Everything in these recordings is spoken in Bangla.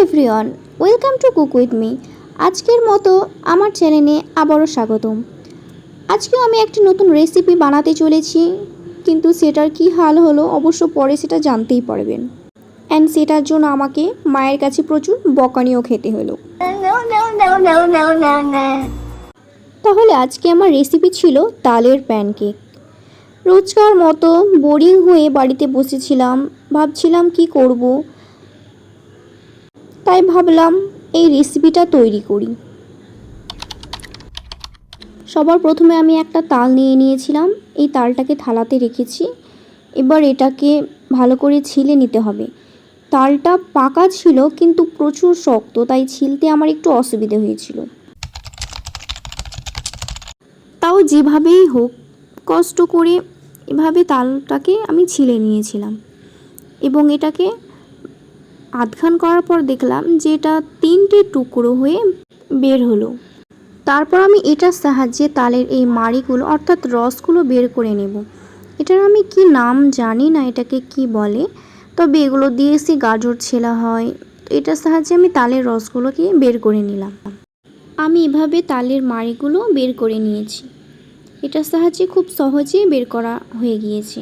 Everyone, welcome to cook with me. আজকের মতো আমার চ্যানেলে আবারও স্বাগতম। আজকেও আমি একটি নতুন রেসিপি বানাতে চলেছি, কিন্তু সেটার কি হাল হলো অবশ্য পরে সেটা জানতেই পারবেন। অ্যান্ড সেটার জন্য আমাকে মায়ের কাছে প্রচুর বকানিও খেতে হলো। তাহলে আজকে আমার রেসিপি ছিল তালের প্যানকেক। রোজকার মতো বোরিং হয়ে বাড়িতে বসেছিলাম, ভাবছিলাম কি করব, তাই ভাবলাম এই রেসিপিটা তৈরি করি। সবার প্রথমে আমি একটা তাল নিয়ে নিয়েছিলাম, এই তালটাকে থালাতে রেখেছি। এবার এটাকে ভালো করে ছিলে নিতে হবে। তালটা পাকা ছিল কিন্তু প্রচুর শক্ত, তাই ছিলতে আমার একটু অসুবিধে হয়েছিল। তাও যেভাবেই হোক কষ্ট করে এভাবে তালটাকে আমি ছিলে নিয়েছিলাম এবং এটাকে আধখান করার পর দেখলাম যে এটা 3টে টুকরো হয়ে বের হলো। তারপর আমি এটার সাহায্যে তালের এই মাড়িগুলো অর্থাৎ রসগুলো বের করে নেব। এটার আমি কি নাম জানি না, এটাকে কি বলে, তবে এগুলো দিয়ে সে গাজর ছেলা হয়। তো এটার সাহায্যে আমি তালের রসগুলোকে বের করে নিলাম। আমি এভাবে তালের মাড়িগুলো বের করে নিয়েছি। এটার সাহায্যে খুব সহজেই বের করা হয়ে গিয়েছে।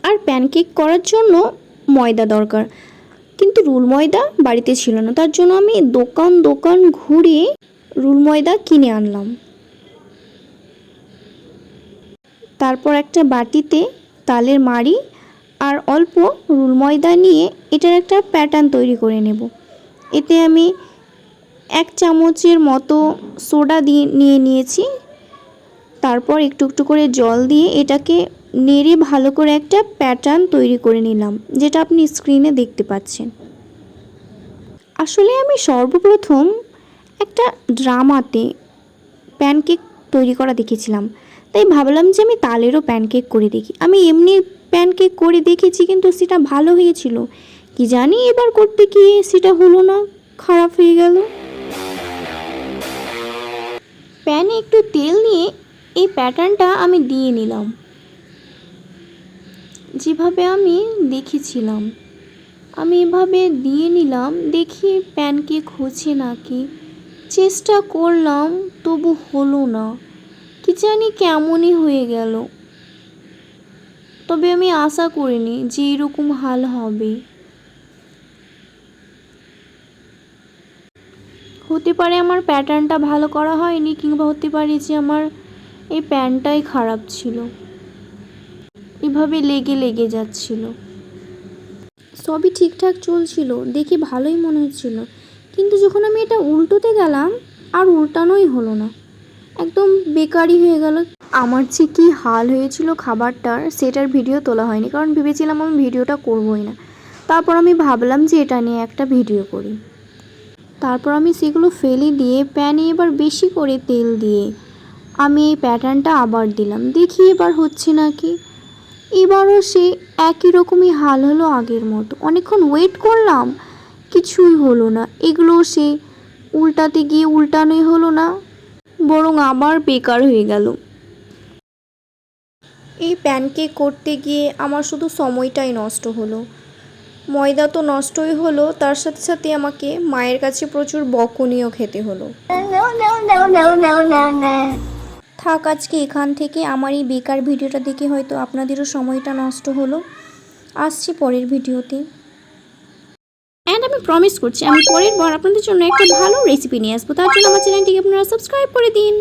আর প্যানকেক করার জন্য ময়দা দরকার, কিন্তু রুল ময়দা বাড়িতে ছিল না, তার জন্য আমি দোকান ঘুরে রুল ময়দা কিনে আনলাম। তারপর একটা বাটিতে তালের মাড়ি আর অল্প রুল ময়দা নিয়ে এটার একটা প্যাটার্ন তৈরি করে নেব। এতে আমি 1 চামচের মতো সোডা নিয়ে নিয়েছি। তারপর একটু একটু করে জল দিয়ে এটাকে নেড়ে ভালো করে একটা প্যাটার্ন তৈরি করে নিলাম, যেটা আপনি স্ক্রিনে দেখতে পাচ্ছেন। আসলে আমি সর্বপ্রথম একটা ড্রামাতে প্যানকেক তৈরি করা দেখেছিলাম, তাই ভাবলাম যে আমি তালেরও প্যানকেক করে দেখি। আমি এমনি প্যানকেক করে দেখেছি কিন্তু সেটা ভালো হয়েছিল, কি জানি এবার করতে গিয়ে সেটা হলো না, খারাপ হয়ে গেল। প্যানে একটু তেল নিয়ে এই প্যাটার্নটা আমি দিয়ে নিলাম, যেভাবে আমি দেখেছিলাম। আমি এভাবে দিয়ে নিলাম, দেখি প্যানকেক হচ্ছে নাকি। চেষ্টা করলাম তবু হলো না, কি জানি কেমনই হয়ে গেল। তবে আমি আশা করিনি যে এরকম হাল হবে। হতে পারে আমার প্যাটার্নটা ভালো করা হয়নি, কিংবা হতে পারে যে আমার এই প্যানটাই খারাপ ছিল, এভাবে লেগে যাচ্ছিল। সবই ঠিকঠাক চলছিল, দেখে ভালোই মনে হচ্ছিল, কিন্তু যখন আমি এটা উল্টোতে গেলাম আর উল্টানোই হলো না, একদম বেকারই হয়ে গেল। আমার যে কী হাল হয়েছিল খাবারটার, সেটার ভিডিও তোলা হয়নি, কারণ ভেবেছিলাম আমি ভিডিওটা করবই না। তারপর আমি ভাবলাম যে এটা নিয়ে একটা ভিডিও করি। তারপর আমি সেগুলো ফেলে দিয়ে প্যানে এবার বেশি করে তেল দিয়ে আমি এই প্যাটার্নটা আবার দিলাম, দেখি এবার হচ্ছে নাকি। এবারও সে একই রকমই হাল হলো আগের মতো। অনেকক্ষণ ওয়েট করলাম, কিছুই হলো না। এগুলো সে উল্টাতে গিয়ে উল্টানোই হলো না, বরং আবার বেকার হয়ে গেল। এই প্যানকেক করতে গিয়ে আমার শুধু সময়টাই নষ্ট হলো। ময়দা তো নষ্টই হলো, তার সাথে সাথে আমাকে মায়ের কাছে প্রচুর বকুনিও খেতে হলো। থাক, আজকে এখান থেকে আমার এই বেকার ভিডিওটা দেখে হয়তো আপনাদেরও সময়টা নষ্ট হলো। আসছি পরের ভিডিওতে। অ্যান্ড আমি প্রমিস করছি আমি পরের বার আপনাদের জন্য একটা ভালো রেসিপি নিয়ে আসবো। তার জন্য আমার চ্যানেলটিকে আপনারা সাবস্ক্রাইব করে দিন।